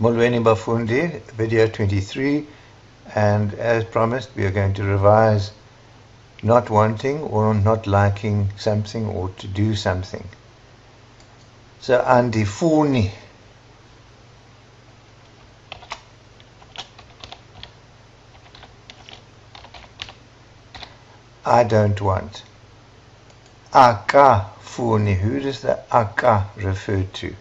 Molweni Bafundi, video 23, and as promised we are going to revise not wanting or not liking something or to do something. So andifuni, I don't want. Akafuni, who does the aka refer to?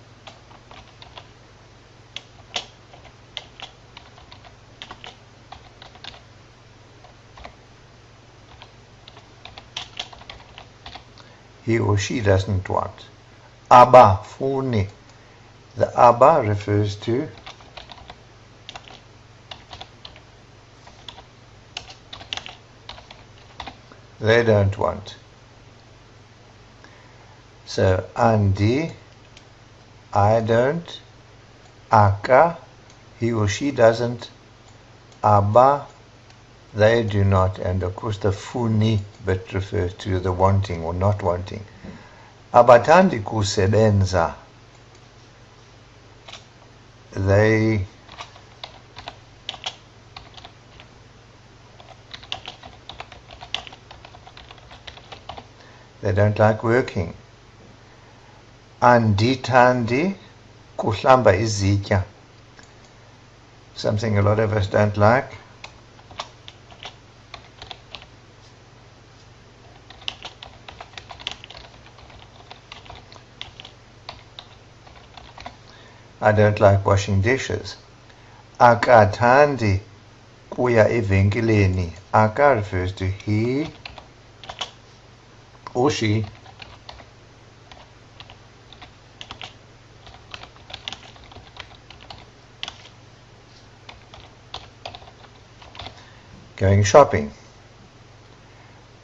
He or she doesn't want. Abafuni, the aba refers to they don't want. So andi, I don't. Aka, he or she doesn't. Aba, they do not. And of course the funi bit refers to the wanting or not wanting. Abathandi kusebenza, they don't like working. Andithandi kuhlamba izitya, something a lot of us don't like. I don't like washing dishes. Akathandi kuya evenkileni. Aka refers to he or she. Going shopping.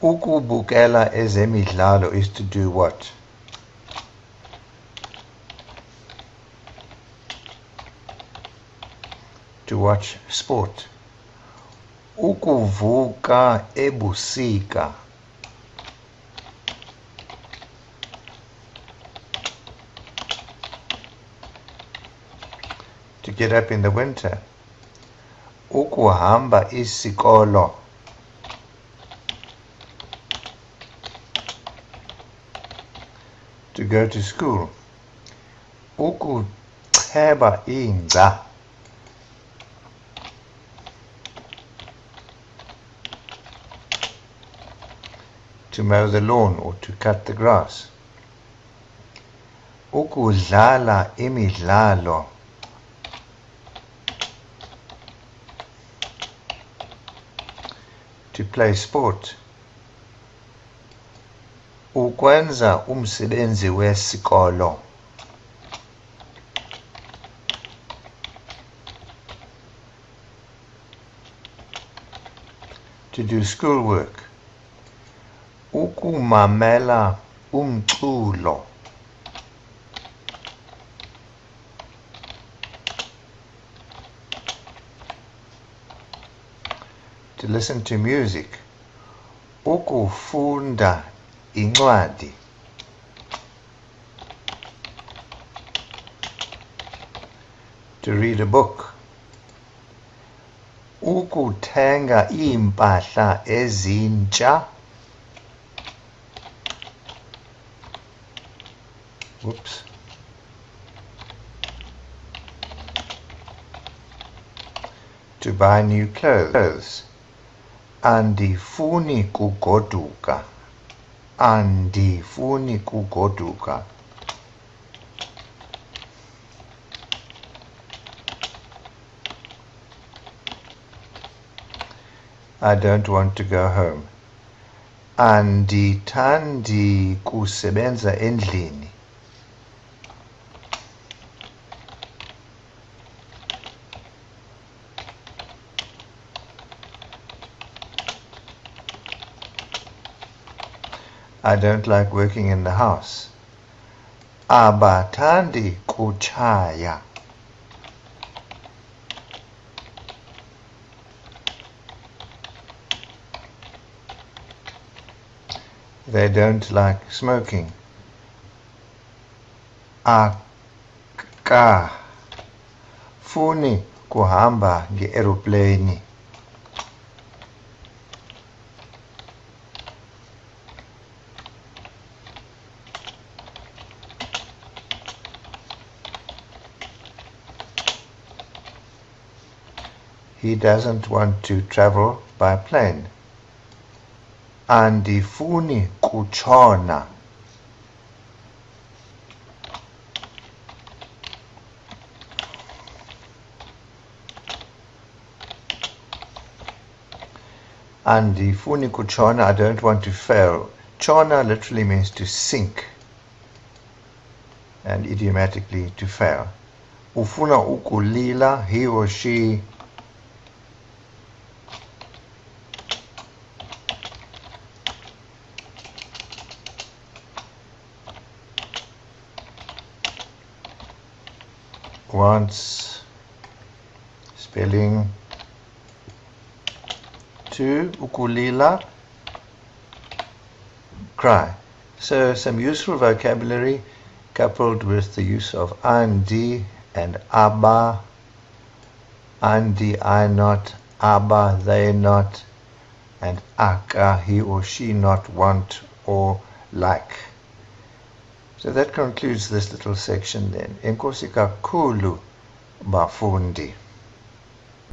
Ukubukela ezemidlalo is to do what? To watch sport. Ukuvuka ebusika, to get up in the winter. Ukuhamba isikolo, to go to school. Ukucheba ingca, to mow the lawn or to cut the grass. Ukudlala imidlalo, to play sport. Ukwenza umsebenzi wesikolo, to do schoolwork. Ukumamela umculo, to listen to music. Ukufunda incwadi, to read a book. Ukuthenga impahla ezintsha, to buy new clothes. Andifuni kugoduka, andifuni kugoduka. I don't want to go home. Andithandi kusebenza endlini. I don't like working in the house. Abathandi kutshaya, they don't like smoking. Aka andifuni kuhamba nge-aeroplane. He doesn't want to travel by plane. Andifuni kutshona. Andifuni kutshona, I don't want to fail. Tshona literally means to sink, and idiomatically to fail. Ufuna ukulila, he or she wants, spelling, to ukulila, cry. So some useful vocabulary coupled with the use of andi and abba. Andi, I not, abba, they not, and aka, he or she not, want or like. So that concludes this little section then. Enkosi kakhulu bafundi.